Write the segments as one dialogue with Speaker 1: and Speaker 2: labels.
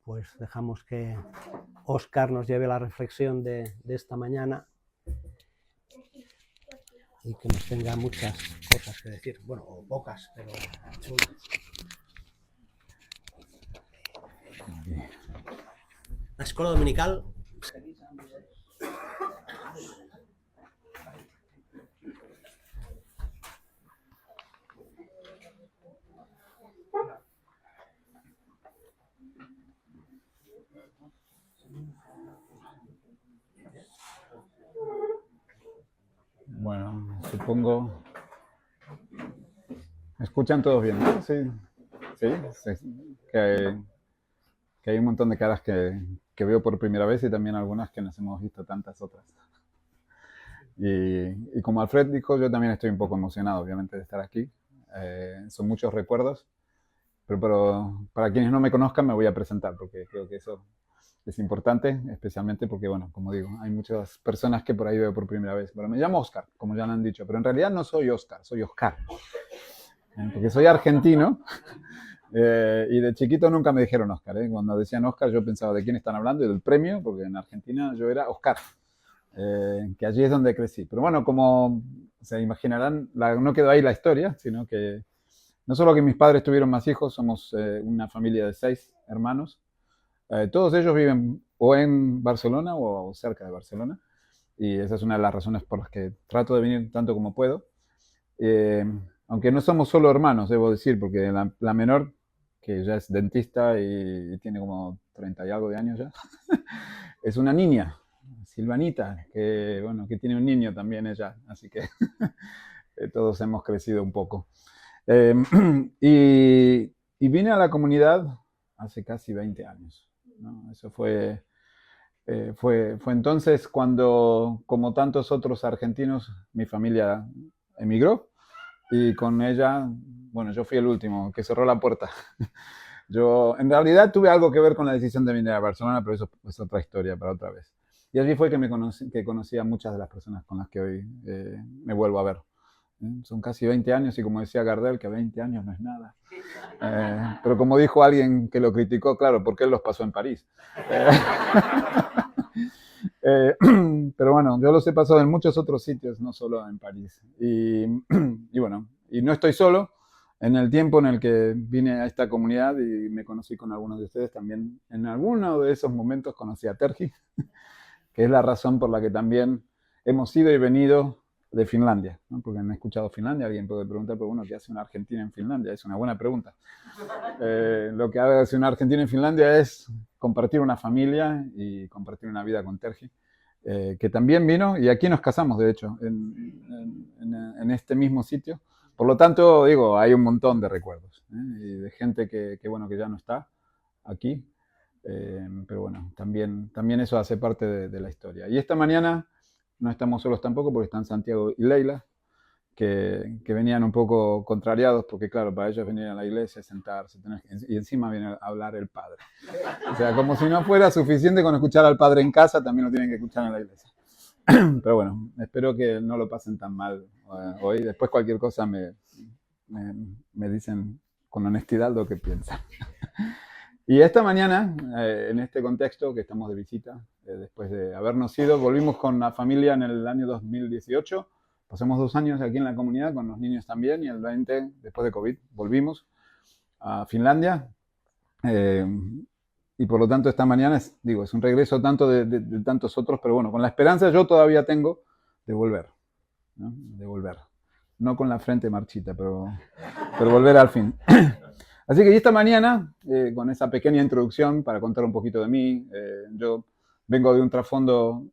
Speaker 1: pues dejamos que Óscar nos lleve la reflexión de esta mañana y que nos tenga muchas cosas que decir. Bueno, o pocas, pero chulas. La escuela dominical.
Speaker 2: Bueno, supongo... ¿Me escuchan todos bien? ¿No? Sí, sí, que hay un montón de caras que veo por primera vez y también algunas que nos hemos visto tantas otras. Y como Alfred dijo, yo también estoy un poco emocionado, obviamente, de estar aquí. Son muchos recuerdos, pero para quienes no me conozcan me voy a presentar, porque creo que eso es importante, especialmente porque, bueno, como digo, hay muchas personas que por ahí veo por primera vez. Pero me llamo Óscar, como ya lo han dicho, pero en realidad no soy Óscar, soy Óscar. Porque soy argentino y de chiquito nunca me dijeron Óscar. Cuando decían Óscar yo pensaba de quién están hablando y del premio, porque en Argentina yo era Óscar, que allí es donde crecí. Pero bueno, como se imaginarán, no quedó ahí la historia, sino que no solo que mis padres tuvieron más hijos, somos una familia de 6 hermanos. Todos ellos viven o en Barcelona o cerca de Barcelona, y esa es una de las razones por las que trato de venir tanto como puedo. Aunque no somos solo hermanos, debo decir, porque la menor, que ya es dentista y tiene como 30 y algo de años ya, es una niña, Silvanita, que tiene un niño también ella, así que todos hemos crecido un poco. Y vine a la comunidad hace casi 20 años, ¿no? Eso fue entonces cuando, como tantos otros argentinos, mi familia emigró y con ella, bueno, yo fui el último que cerró la puerta. Yo, en realidad, tuve algo que ver con la decisión de venir a Barcelona, pero eso es otra historia para otra vez. Y allí fue que conocí a muchas de las personas con las que hoy me vuelvo a ver. Son casi 20 años y como decía Gardel, que 20 años no es nada. Pero como dijo alguien que lo criticó, claro, porque él los pasó en París. Pero bueno, yo los he pasado en muchos otros sitios, no solo en París. Y bueno, y no estoy solo. En el tiempo en el que vine a esta comunidad y me conocí con algunos de ustedes también, en alguno de esos momentos conocí a Terji, que es la razón por la que también hemos ido y venido de Finlandia, ¿no? Porque han escuchado Finlandia, alguien puede preguntar, pero bueno, ¿qué hace una argentina en Finlandia? Es una buena pregunta. Lo que hace una argentina en Finlandia es compartir una familia y compartir una vida con Terji, que también vino, y aquí nos casamos, de hecho, en este mismo sitio. Por lo tanto, digo, hay un montón de recuerdos, y de gente que ya no está aquí, pero bueno, también eso hace parte de la historia. Y esta mañana no estamos solos tampoco, porque están Santiago y Leila, que venían un poco contrariados, porque claro, para ellos venir a la iglesia, sentarse, y encima viene a hablar el padre. O sea, como si no fuera suficiente con escuchar al padre en casa, también lo tienen que escuchar en la iglesia. Pero bueno, espero que no lo pasen tan mal hoy. Después cualquier cosa me dicen con honestidad lo que piensan. Y esta mañana, en este contexto que estamos de visita, después de habernos ido, volvimos con la familia en el año 2018. Pasamos 2 años aquí en la comunidad, con los niños también, y el 20, después de COVID, volvimos a Finlandia. Y por lo tanto esta mañana es un regreso tanto de tantos otros, pero bueno, con la esperanza yo todavía tengo de volver, ¿no? De volver. No con la frente marchita, pero volver al fin. Así que esta mañana, con esa pequeña introducción para contar un poquito de mí, yo vengo de un trasfondo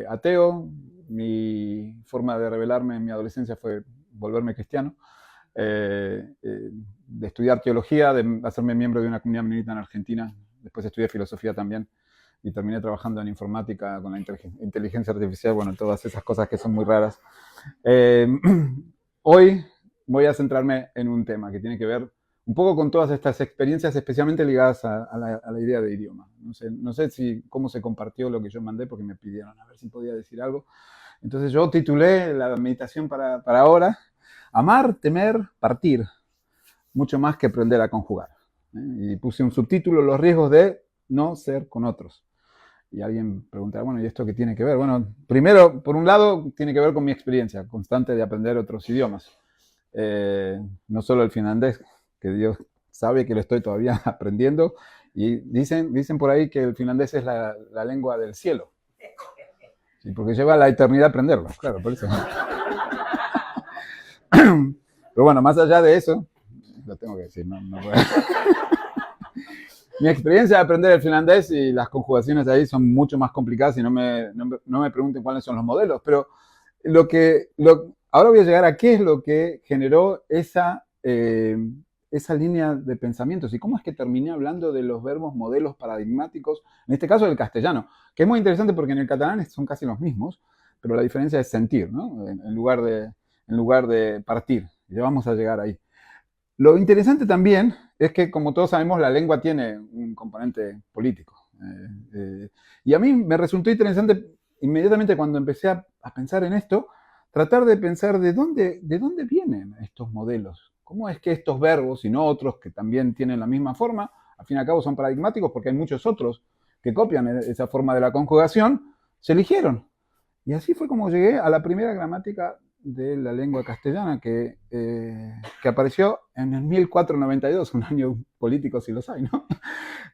Speaker 2: ateo. Mi forma de revelarme en mi adolescencia fue volverme cristiano, de estudiar teología, de hacerme miembro de una comunidad menonita en Argentina. Después estudié filosofía también y terminé trabajando en informática con la inteligencia artificial, bueno, todas esas cosas que son muy raras. Hoy voy a centrarme en un tema que tiene que ver un poco con todas estas experiencias, especialmente ligadas a la idea de idioma. No sé cómo se compartió lo que yo mandé, porque me pidieron a ver si podía decir algo. Entonces yo titulé la meditación para ahora: amar, temer, partir, mucho más que aprender a conjugar. Y puse un subtítulo: los riesgos de no ser con otros. Y alguien preguntará, bueno, ¿y esto qué tiene que ver? Bueno, primero, por un lado, tiene que ver con mi experiencia constante de aprender otros idiomas. No solo el finlandés, que Dios sabe que lo estoy todavía aprendiendo, y dicen por ahí que el finlandés es la lengua del cielo. Sí, porque lleva la eternidad aprenderlo, claro, por eso. Pero bueno, más allá de eso, lo tengo que decir, no puedo. Mi experiencia de aprender el finlandés y las conjugaciones de ahí son mucho más complicadas y no me pregunten cuáles son los modelos, pero ahora voy a llegar a qué es lo que generó esa línea de pensamientos y cómo es que terminé hablando de los verbos modelos paradigmáticos, en este caso del castellano, que es muy interesante porque en el catalán son casi los mismos, pero la diferencia es sentir, ¿no? En lugar de partir. Ya vamos a llegar ahí. Lo interesante también es que, como todos sabemos, la lengua tiene un componente político. Y a mí me resultó interesante inmediatamente cuando empecé a pensar en esto, tratar de pensar de dónde vienen estos modelos. ¿Cómo es que estos verbos y no otros que también tienen la misma forma, al fin y al cabo son paradigmáticos porque hay muchos otros que copian esa forma de la conjugación, se eligieron? Y así fue como llegué a la primera gramática de la lengua castellana que apareció en el 1492, un año político si los hay, ¿no?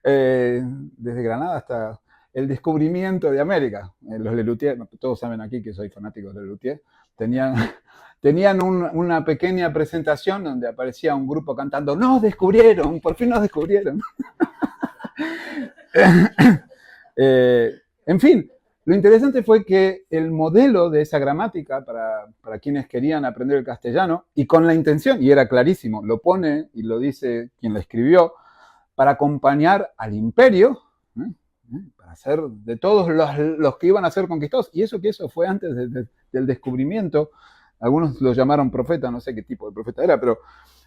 Speaker 2: Desde Granada hasta el descubrimiento de América. Los Lelutier, todos saben aquí que soy fanático de Lelutier, tenían una pequeña presentación donde aparecía un grupo cantando ¡Nos descubrieron! ¡Por fin nos descubrieron! En fin, lo interesante fue que el modelo de esa gramática para quienes querían aprender el castellano, y con la intención, y era clarísimo, lo pone y lo dice quien lo escribió, para acompañar al imperio, para hacer de todos los que iban a ser conquistados, y eso fue antes del descubrimiento. Algunos lo llamaron profeta, no sé qué tipo de profeta era, pero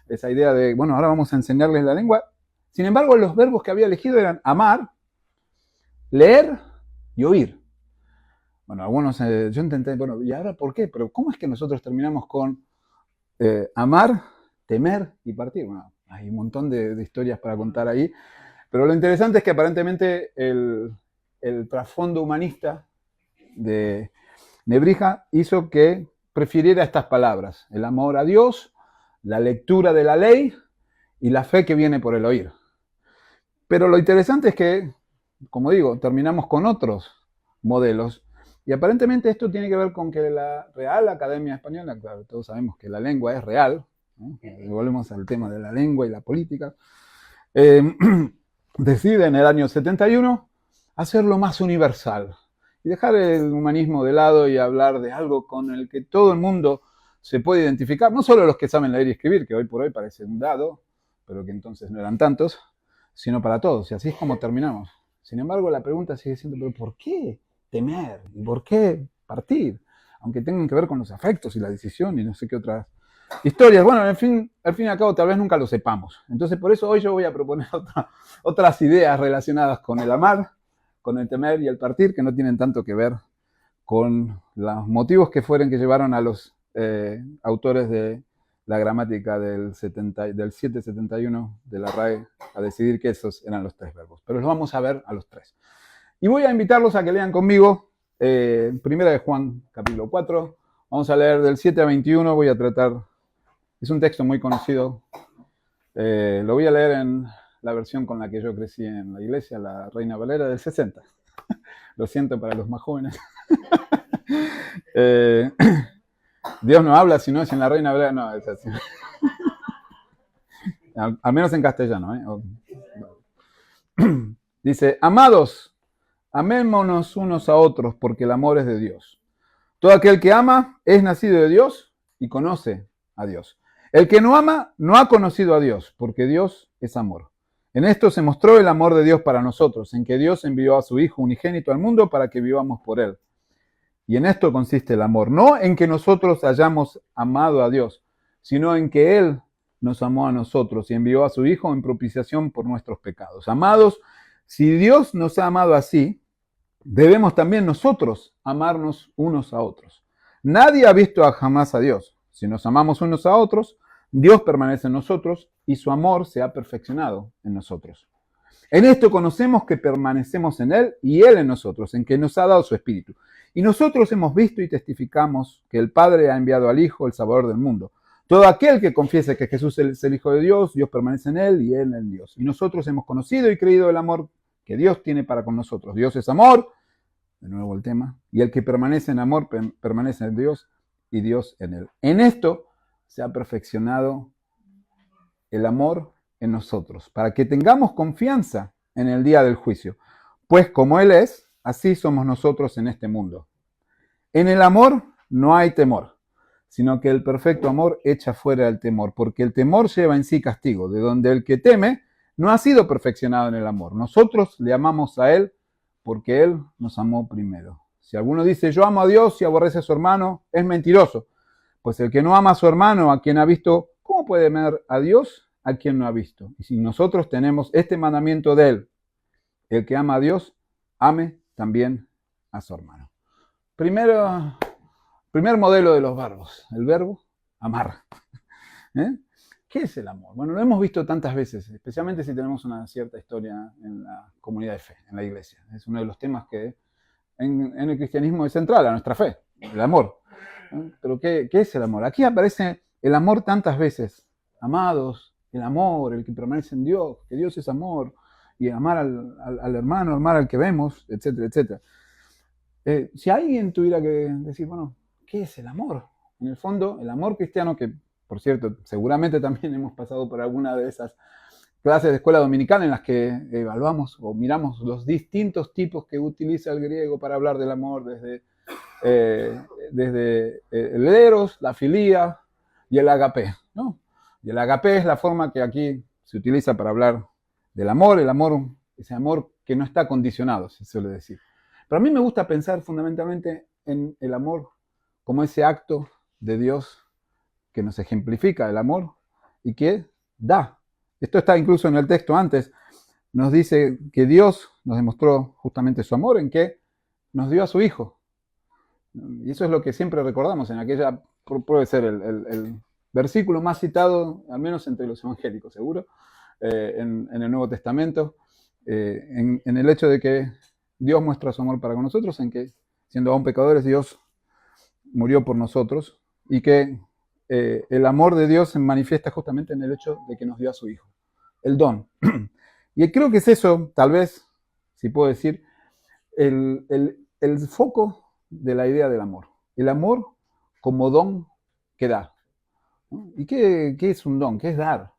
Speaker 2: esa idea de, bueno, ahora vamos a enseñarles la lengua. Sin embargo, los verbos que había elegido eran amar, leer y oír. Bueno, algunos, yo intenté, bueno, ¿y ahora por qué? Pero ¿cómo es que nosotros terminamos con amar, temer y partir? Bueno, hay un montón de historias para contar ahí, pero lo interesante es que aparentemente el trasfondo humanista de Nebrija hizo que prefiriera estas palabras: el amor a Dios, la lectura de la ley y la fe que viene por el oír. Pero lo interesante es que, como digo, terminamos con otros modelos. Y aparentemente esto tiene que ver con que la Real Academia Española, claro, todos sabemos que la lengua es real, ¿no? Volvemos al tema de la lengua y la política, decide en el año 71 hacerlo más universal y dejar el humanismo de lado y hablar de algo con el que todo el mundo se puede identificar, no solo los que saben leer y escribir, que hoy por hoy parece un dado, pero que entonces no eran tantos, sino para todos, y así es como terminamos. Sin embargo, la pregunta sigue siendo, ¿pero por qué temer? ¿Y por qué partir? Aunque tengan que ver con los afectos y la decisión y no sé qué otras historias. Bueno, al fin y al cabo, tal vez nunca lo sepamos. Entonces, por eso hoy yo voy a proponer otras ideas relacionadas con el amar, con el temer y el partir, que no tienen tanto que ver con los motivos que fueron que llevaron a los autores de la gramática del 771 de la RAE a decidir que esos eran los tres verbos. Pero los vamos a ver a los tres. Y voy a invitarlos a que lean conmigo Primera de Juan, capítulo 4. Vamos a leer del 7 a 21. Voy a tratar, es un texto muy conocido. Lo voy a leer en la versión con la que yo crecí en la iglesia, la Reina Valera del 60. Lo siento para los más jóvenes. Dios no habla, si no es en la Reina Valera, no, es así. Al menos en castellano. Dice: amados, amémonos unos a otros, porque el amor es de Dios. Todo aquel que ama es nacido de Dios y conoce a Dios. El que no ama no ha conocido a Dios, porque Dios es amor. En esto se mostró el amor de Dios para nosotros, en que Dios envió a su Hijo unigénito al mundo para que vivamos por Él. Y en esto consiste el amor, no en que nosotros hayamos amado a Dios, sino en que Él nos amó a nosotros y envió a su Hijo en propiciación por nuestros pecados. Amados, si Dios nos ha amado así, debemos también nosotros amarnos unos a otros. Nadie ha visto jamás a Dios. Si nos amamos unos a otros, Dios permanece en nosotros y su amor se ha perfeccionado en nosotros. En esto conocemos que permanecemos en Él y Él en nosotros, en que nos ha dado su Espíritu. Y nosotros hemos visto y testificamos que el Padre ha enviado al Hijo, el Salvador del mundo. Todo aquel que confiese que Jesús es el Hijo de Dios, Dios permanece en Él y Él en Dios. Y nosotros hemos conocido y creído el amor que Dios tiene para con nosotros. Dios es amor, de nuevo el tema, y el que permanece en amor permanece en Dios y Dios en Él. En esto se ha perfeccionado el amor en nosotros, para que tengamos confianza en el día del juicio. Pues como Él es, así somos nosotros en este mundo. En el amor no hay temor, sino que el perfecto amor echa fuera el temor, porque el temor lleva en sí castigo, de donde el que teme no ha sido perfeccionado en el amor. Nosotros le amamos a Él porque Él nos amó primero. Si alguno dice, yo amo a Dios y aborrece a su hermano, es mentiroso. Pues el que no ama a su hermano, a quien ha visto, ¿cómo puede amar a Dios a quien no ha visto? Y si nosotros tenemos este mandamiento de Él, el que ama a Dios, ame también a su hermano. Primer modelo de los verbos, el verbo amar. ¿Qué es el amor? Bueno, lo hemos visto tantas veces, especialmente si tenemos una cierta historia en la comunidad de fe, en la iglesia. Es uno de los temas que en el cristianismo es central a nuestra fe, el amor. Pero ¿qué es el amor? Aquí aparece el amor tantas veces. Amados, el amor, el que permanece en Dios, que Dios es amor, y amar al hermano, amar al que vemos, etcétera, etcétera. Si alguien tuviera que decir, bueno, ¿qué es el amor? En el fondo, el amor cristiano, que por cierto, seguramente también hemos pasado por alguna de esas clases de escuela dominical en las que evaluamos o miramos los distintos tipos que utiliza el griego para hablar del amor, desde el eros, la filía y el agape, ¿no? Y el agape es la forma que aquí se utiliza para hablar del amor, ese amor que no está condicionado, se suele decir. Pero a mí me gusta pensar fundamentalmente en el amor como ese acto de Dios que nos ejemplifica el amor y que da. Esto está incluso en el texto antes. Nos dice que Dios nos demostró justamente su amor en que nos dio a su Hijo. Y eso es lo que siempre recordamos en aquella, puede ser el versículo más citado, al menos entre los evangélicos, seguro, en el Nuevo Testamento, en el hecho de que Dios muestra su amor para con nosotros, en que siendo aún pecadores, Dios murió por nosotros y que el amor de Dios se manifiesta justamente en el hecho de que nos dio a su Hijo, el don. Y creo que es eso, tal vez, si puedo decir, el foco de la idea del amor. El amor como don que da. ¿No? ¿Y qué es un don? ¿Qué es dar?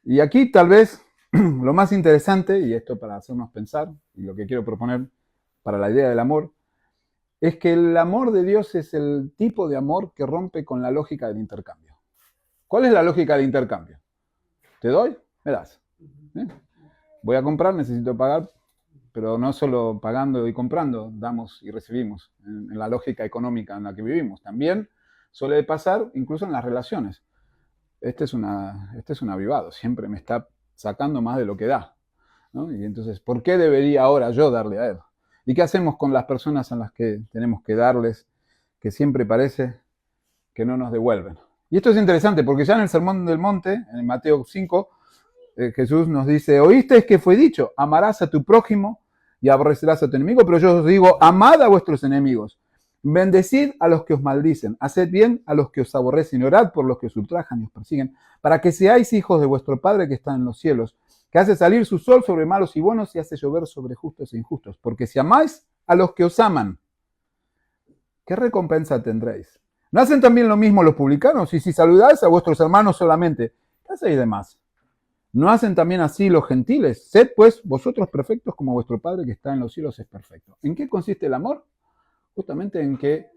Speaker 2: Y aquí tal vez lo más interesante, y esto para hacernos pensar, y lo que quiero proponer para la idea del amor, es que el amor de Dios es el tipo de amor que rompe con la lógica del intercambio. ¿Cuál es la lógica del intercambio? Te doy, me das. Voy a comprar, necesito pagar, pero no solo pagando y comprando, damos y recibimos en la lógica económica en la que vivimos. También suele pasar incluso en las relaciones. Este es un avivado, siempre me está sacando más de lo que da, ¿no? Y entonces, ¿por qué debería ahora yo darle a él? ¿Y qué hacemos con las personas a las que tenemos que darles, que siempre parece que no nos devuelven? Y esto es interesante porque ya en el Sermón del Monte, en Mateo 5, Jesús nos dice, ¿oísteis que fue dicho? Amarás a tu prójimo y aborrecerás a tu enemigo, pero yo os digo, amad a vuestros enemigos, bendecid a los que os maldicen, haced bien a los que os aborrecen y orad por los que os ultrajan y os persiguen, para que seáis hijos de vuestro Padre que está en los cielos, que hace salir su sol sobre malos y buenos y hace llover sobre justos e injustos. Porque si amáis a los que os aman, ¿qué recompensa tendréis? ¿No hacen también lo mismo los publicanos? Y si saludáis a vuestros hermanos solamente, ¿qué hacéis de más? ¿No hacen también así los gentiles? Sed pues vosotros perfectos como vuestro Padre que está en los cielos es perfecto. ¿En qué consiste el amor? Justamente en que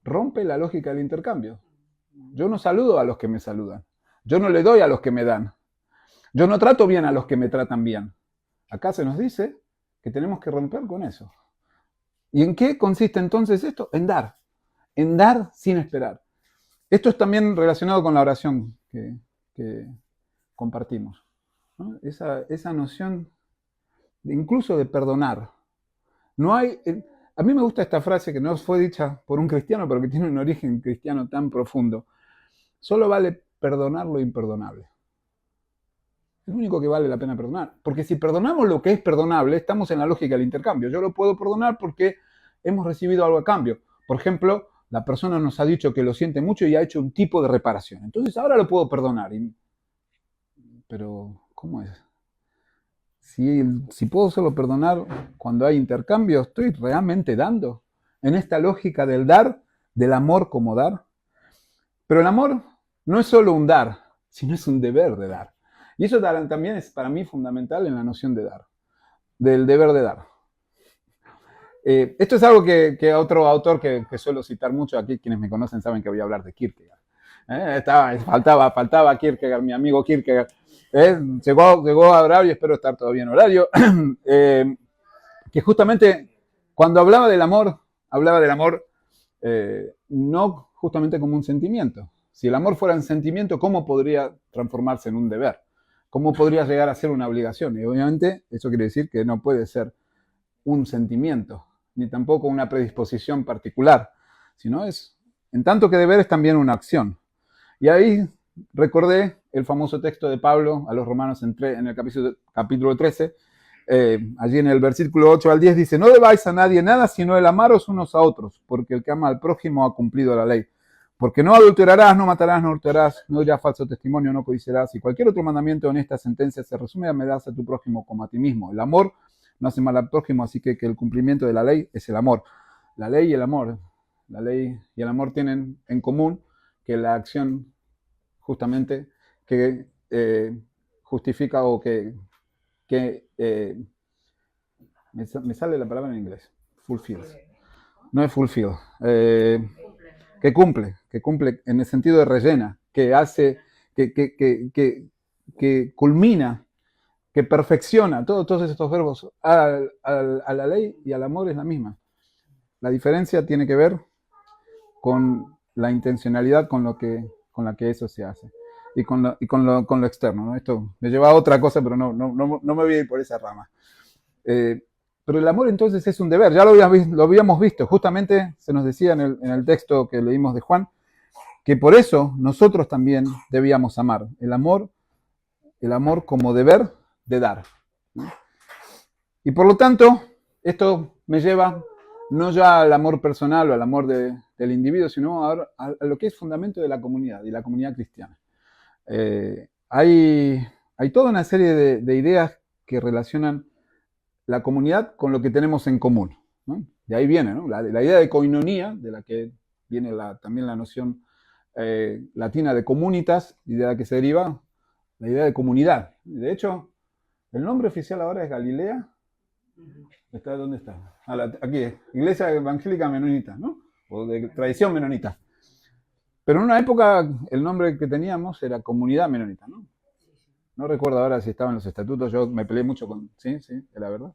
Speaker 2: rompe la lógica del intercambio. Yo no saludo a los que me saludan. Yo no le doy a los que me dan. Yo no trato bien a los que me tratan bien. Acá se nos dice que tenemos que romper con eso. ¿Y en qué consiste entonces esto? En dar sin esperar. Esto es también relacionado con la oración que compartimos, ¿no? Esa noción incluso de perdonar. A mí me gusta esta frase que no fue dicha por un cristiano, pero que tiene un origen cristiano tan profundo. Solo vale perdonar lo imperdonable. Es lo único que vale la pena perdonar. Porque si perdonamos lo que es perdonable, estamos en la lógica del intercambio. Yo lo puedo perdonar porque hemos recibido algo a cambio. Por ejemplo, la persona nos ha dicho que lo siente mucho y ha hecho un tipo de reparación. Entonces ahora lo puedo perdonar. Pero, ¿cómo es? Si puedo solo perdonar cuando hay intercambio, ¿estoy realmente dando? En esta lógica del dar, del amor como dar. Pero el amor no es solo un dar, sino es un deber de dar. Y eso también es para mí fundamental en la noción de dar, del deber de dar. Esto es algo que otro autor que suelo citar mucho, aquí quienes me conocen saben que voy a hablar de Kierkegaard. Faltaba Kierkegaard, mi amigo Kierkegaard. Llegó a horario, espero estar todavía en horario, que justamente cuando hablaba del amor no justamente como un sentimiento. Si el amor fuera un sentimiento, ¿cómo podría transformarse en un deber? ¿Cómo podría llegar a ser una obligación? Y obviamente eso quiere decir que no puede ser un sentimiento, ni tampoco una predisposición particular, sino es, en tanto que deber es también una acción. Y ahí recordé el famoso texto de Pablo a los Romanos en el capítulo 13, allí en el versículo 8 al 10 dice, no debáis a nadie nada, sino el amaros unos a otros, porque el que ama al prójimo ha cumplido la ley. Porque no adulterarás, no matarás, no hurtarás, no dirás falso testimonio, no codiciarás, y cualquier otro mandamiento en esta sentencia se resume a amarás a tu prójimo como a ti mismo. El amor no hace mal al prójimo, así que el cumplimiento de la ley es el amor. La ley y el amor tienen en común que la acción justamente que justifica o que me sale la palabra en inglés, fulfill. No es fulfill. Que cumple en el sentido de rellena, que hace, que culmina, que perfecciona, todos estos verbos a la ley y al amor es la misma. La diferencia tiene que ver con la intencionalidad con la que eso se hace y con lo externo, ¿no? Esto me lleva a otra cosa, pero no me voy a ir por esa rama. Pero el amor entonces es un deber, ya lo habíamos visto, justamente se nos decía en el texto que leímos de Juan, que por eso nosotros también debíamos amar. El amor como deber de dar. Y por lo tanto, esto me lleva no ya al amor personal o al amor del individuo, sino a lo que es fundamento de la comunidad y la comunidad cristiana. Hay toda una serie de ideas que relacionan la comunidad con lo que tenemos en común, ¿no? De ahí viene, ¿no? La idea de koinonía, de la que viene también la noción latina de comunitas, y de la que se deriva la idea de comunidad. De hecho, el nombre oficial ahora es Galilea. ¿Dónde está? Aquí es, Iglesia Evangélica Menonita, ¿no? O de tradición menonita. Pero en una época el nombre que teníamos era Comunidad Menonita, ¿no? No recuerdo ahora si estaba en los estatutos, yo me peleé mucho con... Sí, era verdad.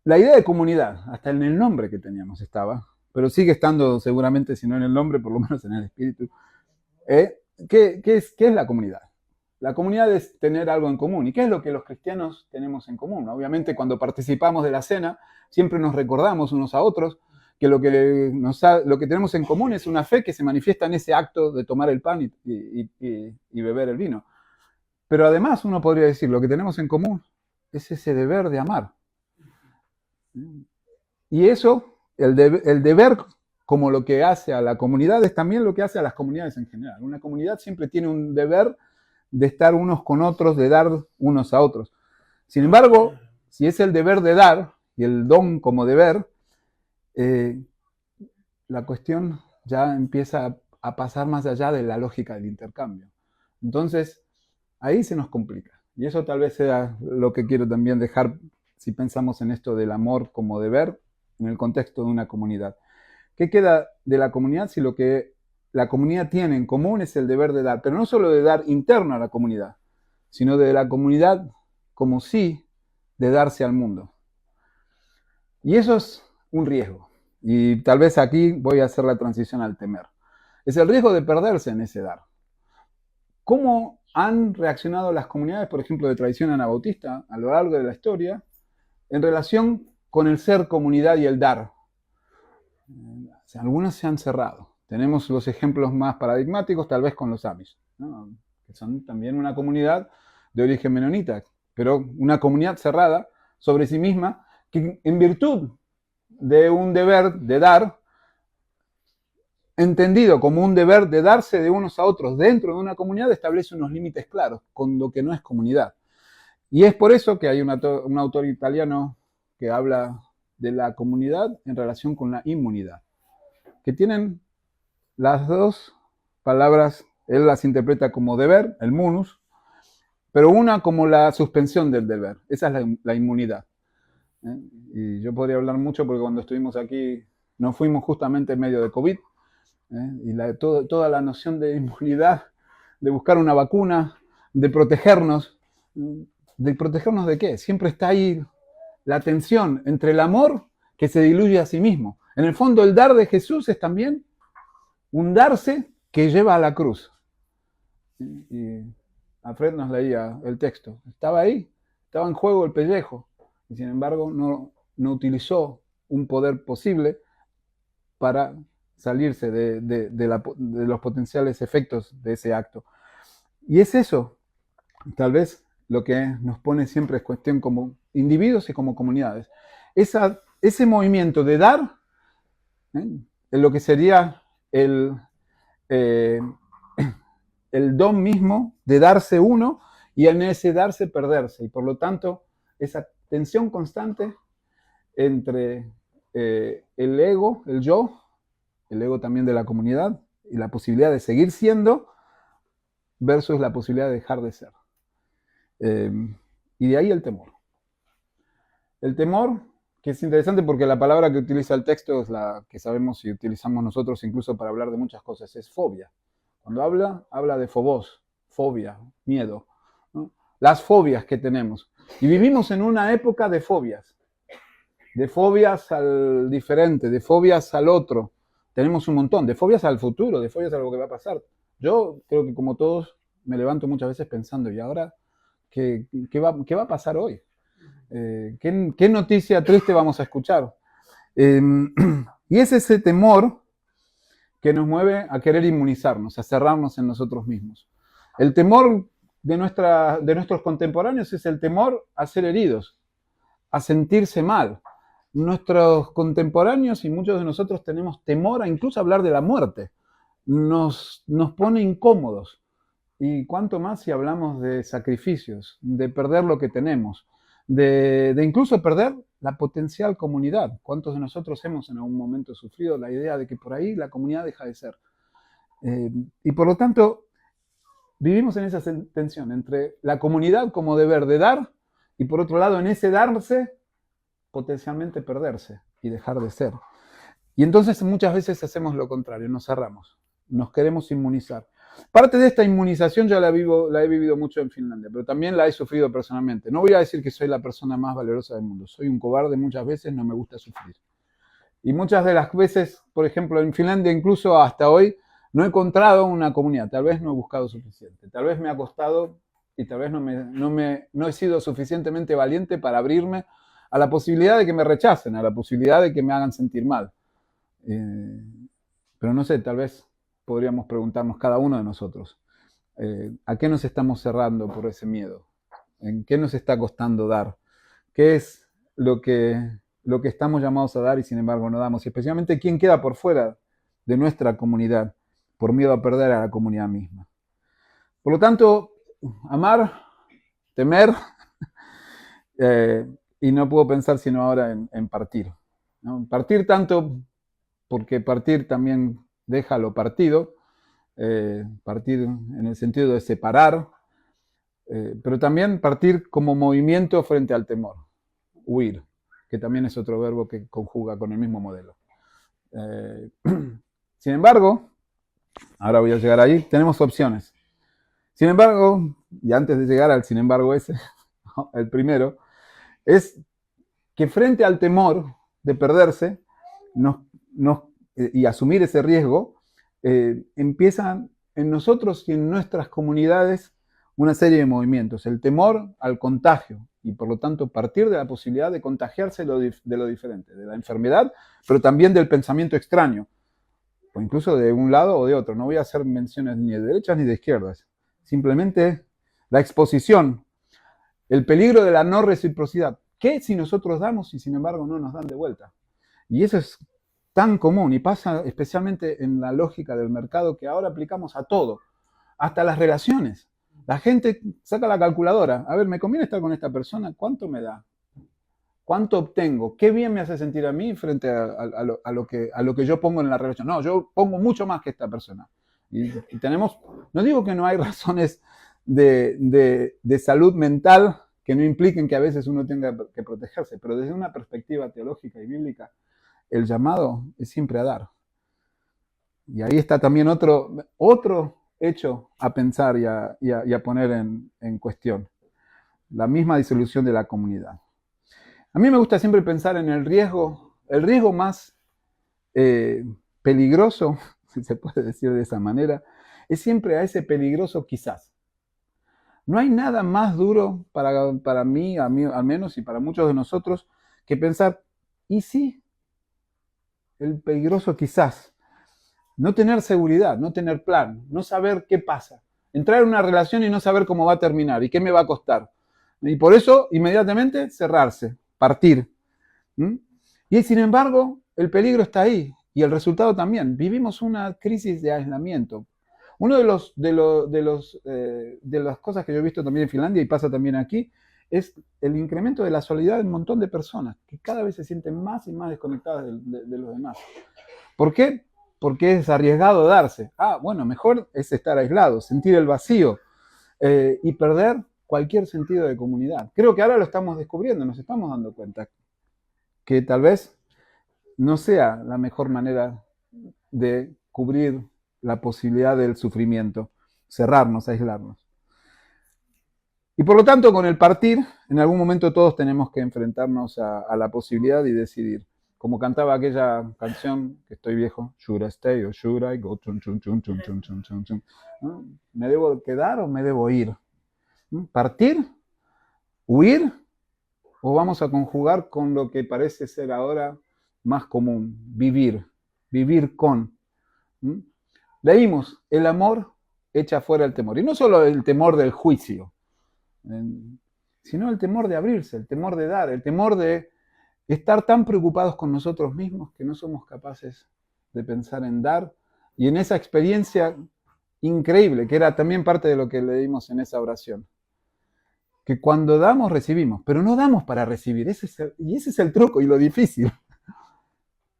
Speaker 2: La idea de comunidad, hasta en el nombre que teníamos estaba, pero sigue estando seguramente, si no en el nombre, por lo menos en el espíritu. ¿Qué es la comunidad? La comunidad es tener algo en común. ¿Y qué es lo que los cristianos tenemos en común? Obviamente, cuando participamos de la cena, siempre nos recordamos unos a otros que lo que tenemos en común es una fe que se manifiesta en ese acto de tomar el pan y beber el vino. Pero además uno podría decir, lo que tenemos en común es ese deber de amar. Y eso, el deber como lo que hace a la comunidad, es también lo que hace a las comunidades en general. Una comunidad siempre tiene un deber de estar unos con otros, de dar unos a otros. Sin embargo, si es el deber de dar y el don como deber, la cuestión ya empieza a pasar más allá de la lógica del intercambio. Entonces, ahí se nos complica. Y eso tal vez sea lo que quiero también dejar si pensamos en esto del amor como deber en el contexto de una comunidad. ¿Qué queda de la comunidad si lo que la comunidad tiene en común es el deber de dar? Pero no solo de dar interno a la comunidad, sino de la comunidad como sí de darse al mundo. Y eso es un riesgo. Y tal vez aquí voy a hacer la transición al temer. Es el riesgo de perderse en ese dar. ¿Cómo han reaccionado las comunidades, por ejemplo, de tradición anabautista a lo largo de la historia en relación con el ser comunidad y el dar? Algunas se han cerrado. Tenemos los ejemplos más paradigmáticos, tal vez con los Amish, ¿no? que son también una comunidad de origen menonita, pero una comunidad cerrada sobre sí misma, que en virtud de un deber de dar, entendido como un deber de darse de unos a otros dentro de una comunidad, establece unos límites claros con lo que no es comunidad. Y es por eso que hay un autor italiano que habla de la comunidad en relación con la inmunidad, que tienen las dos palabras, él las interpreta como deber, el munus, pero una como la suspensión del deber, esa es la inmunidad. Y yo podría hablar mucho porque cuando estuvimos aquí nos fuimos justamente en medio de COVID, y toda la noción de inmunidad, de buscar una vacuna, de protegernos ¿de qué? Siempre está ahí la tensión entre el amor que se diluye a sí mismo. En el fondo, el dar de Jesús es también un darse que lleva a la cruz. Y Alfred nos leía el texto. Estaba ahí, estaba en juego el pellejo, y sin embargo no utilizó un poder posible para salirse de los potenciales efectos de ese acto. Y es eso, tal vez, lo que nos pone siempre en cuestión como individuos y como comunidades. Ese movimiento de dar, en lo que sería el don mismo de darse uno, y en ese darse perderse. Y por lo tanto, esa tensión constante entre el ego, el ego también de la comunidad, y la posibilidad de seguir siendo, versus la posibilidad de dejar de ser. Y de ahí el temor. El temor, que es interesante porque la palabra que utiliza el texto es la que sabemos y utilizamos nosotros incluso para hablar de muchas cosas, es fobia. Cuando habla de phobos, fobia, miedo, ¿no? Las fobias que tenemos. Y vivimos en una época de fobias al diferente, de fobias al otro. Tenemos un montón, de fobias al futuro, de fobias a lo que va a pasar. Yo creo que como todos me levanto muchas veces pensando, ¿y ahora qué va a pasar hoy? ¿Qué noticia triste vamos a escuchar? Y es ese temor que nos mueve a querer inmunizarnos, a cerrarnos en nosotros mismos. El temor de nuestros contemporáneos es el temor a ser heridos, a sentirse mal. Nuestros contemporáneos y muchos de nosotros tenemos temor a incluso hablar de la muerte. Nos pone incómodos. Y cuánto más si hablamos de sacrificios, de perder lo que tenemos, de incluso perder la potencial comunidad. ¿Cuántos de nosotros hemos en algún momento sufrido la idea de que por ahí la comunidad deja de ser? Y por lo tanto, vivimos en esa tensión entre la comunidad como deber de dar y por otro lado en ese darse, potencialmente perderse y dejar de ser. Y entonces muchas veces hacemos lo contrario, nos cerramos, nos queremos inmunizar. Parte de esta inmunización ya la he vivido mucho en Finlandia, pero también la he sufrido personalmente. No voy a decir que soy la persona más valerosa del mundo. Soy un cobarde muchas veces, no me gusta sufrir. Y muchas de las veces, por ejemplo, en Finlandia, incluso hasta hoy, no he encontrado una comunidad. Tal vez no he buscado suficiente. Tal vez me ha costado y tal vez no he sido suficientemente valiente para abrirme a la posibilidad de que me rechacen, a la posibilidad de que me hagan sentir mal. Pero no sé, tal vez podríamos preguntarnos cada uno de nosotros, ¿a qué nos estamos cerrando por ese miedo? ¿En qué nos está costando dar? ¿Qué es lo que estamos llamados a dar y sin embargo no damos? Y especialmente, ¿quién queda por fuera de nuestra comunidad por miedo a perder a la comunidad misma? Por lo tanto, amar, temer, y no puedo pensar sino ahora en partir, ¿no? Partir tanto porque partir también deja lo partido, partir en el sentido de separar, pero también partir como movimiento frente al temor, huir, que también es otro verbo que conjuga con el mismo modelo. Sin embargo, ahora voy a llegar ahí, tenemos opciones. Sin embargo, y antes de llegar al sin embargo ese, el primero, es que frente al temor de perderse y asumir ese riesgo, empiezan en nosotros y en nuestras comunidades una serie de movimientos. El temor al contagio y por lo tanto partir de la posibilidad de contagiarse de lo diferente, de la enfermedad, pero también del pensamiento extraño, o incluso de un lado o de otro. No voy a hacer menciones ni de derechas ni de izquierdas. simplemente la exposición, el peligro de la no reciprocidad. ¿Qué si nosotros damos y sin embargo no nos dan de vuelta? Y eso es tan común y pasa especialmente en la lógica del mercado que ahora aplicamos a todo, hasta las relaciones. La gente saca la calculadora, a ver, ¿me conviene estar con esta persona? ¿Cuánto me da? ¿Cuánto obtengo? ¿Qué bien me hace sentir a mí frente a lo que yo pongo en la relación? No, yo pongo mucho más que esta persona. Y tenemos, no digo que no hay razones de salud mental que no impliquen que a veces uno tenga que protegerse, pero desde una perspectiva teológica y bíblica, el llamado es siempre a dar. Y ahí está también otro hecho a pensar y a poner en cuestión. La misma disolución de la comunidad. A mí me gusta siempre pensar en el riesgo más peligroso, si se puede decir de esa manera, es siempre a ese peligroso quizás. No hay nada más duro para mí al menos, y para muchos de nosotros, que pensar, ¿y si? El peligroso quizás. No tener seguridad, no tener plan, no saber qué pasa. Entrar en una relación y no saber cómo va a terminar y qué me va a costar. Y por eso, inmediatamente, cerrarse, partir. Y sin embargo, el peligro está ahí y el resultado también. Vivimos una crisis de aislamiento. Uno de las cosas que yo he visto también en Finlandia y pasa también aquí es el incremento de la soledad de un montón de personas que cada vez se sienten más y más desconectadas de los demás. ¿Por qué? Porque es arriesgado darse. Bueno, mejor es estar aislado, sentir el vacío y perder cualquier sentido de comunidad. Creo que ahora lo estamos descubriendo, nos estamos dando cuenta que tal vez no sea la mejor manera de cubrir la posibilidad del sufrimiento, cerrarnos, aislarnos. Y por lo tanto, con el partir, en algún momento todos tenemos que enfrentarnos a la posibilidad y decidir. Como cantaba aquella canción, que estoy viejo, should I stay or should I go? Chun, chun, chun, chun, chun, chun, chun, chun. ¿No? ¿Me debo quedar o me debo ir? ¿Partir? ¿Huir? ¿O vamos a conjugar con lo que parece ser ahora más común? Vivir. Vivir con. Leímos, el amor echa fuera el temor. Y no solo el temor del juicio, sino el temor de abrirse, el temor de dar, el temor de estar tan preocupados con nosotros mismos que no somos capaces de pensar en dar. Y en esa experiencia increíble, que era también parte de lo que leímos en esa oración, que cuando damos, recibimos, pero no damos para recibir, ese es el truco y lo difícil,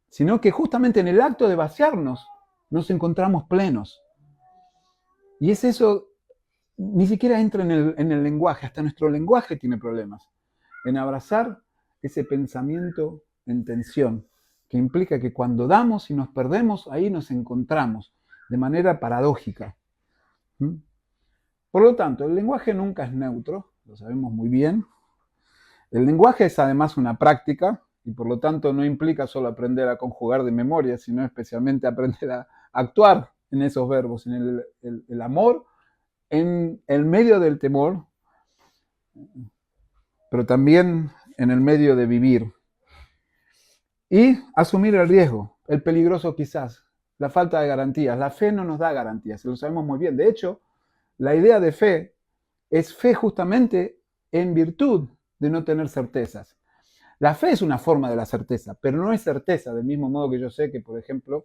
Speaker 2: sino que justamente en el acto de vaciarnos nos encontramos plenos. Y es eso, ni siquiera entra en el lenguaje, hasta nuestro lenguaje tiene problemas, en abrazar ese pensamiento en tensión, que implica que cuando damos y nos perdemos, ahí nos encontramos de manera paradójica. Por lo tanto, el lenguaje nunca es neutro, lo sabemos muy bien. El lenguaje es además una práctica y por lo tanto no implica solo aprender a conjugar de memoria, sino especialmente aprender a actuar en esos verbos, en el amor, en el medio del temor, pero también en el medio de vivir. Y asumir el riesgo, el peligroso quizás, la falta de garantías. La fe no nos da garantías, lo sabemos muy bien. De hecho, la idea de fe es fe justamente en virtud de no tener certezas. La fe es una forma de la certeza, pero no es certeza, del mismo modo que yo sé que, por ejemplo,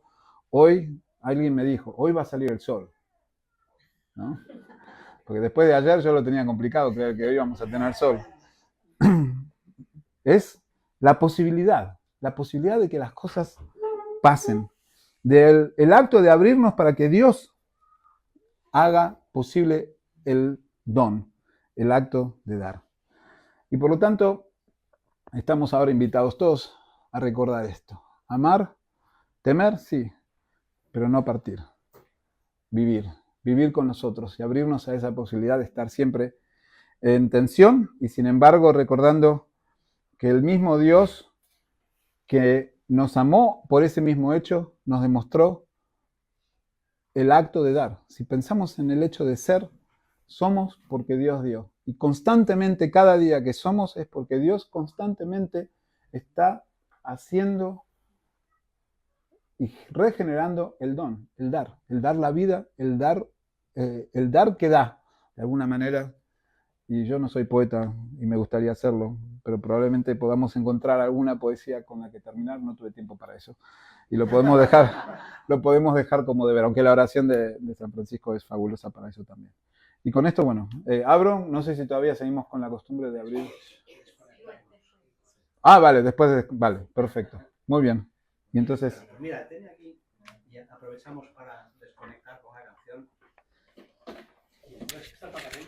Speaker 2: hoy alguien me dijo, hoy va a salir el sol, ¿no? Porque después de ayer yo lo tenía complicado creer que hoy íbamos a tener sol. Es la posibilidad de que las cosas pasen, el acto de abrirnos para que Dios haga posible el don, el acto de dar. Y por lo tanto, estamos ahora invitados todos a recordar esto. Amar, temer, sí, pero no partir. Vivir con nosotros y abrirnos a esa posibilidad de estar siempre en tensión y sin embargo recordando que el mismo Dios que nos amó por ese mismo hecho nos demostró el acto de dar. Si pensamos en el hecho de ser, somos porque Dios dio. Y constantemente, cada día que somos, es porque Dios constantemente está haciendo y regenerando el don, el dar la vida, el dar que da. de alguna manera, y yo no soy poeta y me gustaría hacerlo, pero probablemente podamos encontrar alguna poesía con la que terminar, no tuve tiempo para eso. Y lo podemos dejar como deber, aunque la oración de San Francisco es fabulosa para eso también. Y con esto, bueno, abro, no sé si todavía seguimos con la costumbre de abrir. Ah, vale, vale, perfecto, muy bien. Y entonces...
Speaker 1: Pues mira, tengo aquí y aprovechamos para desconectar con la canción. Y entonces, esta también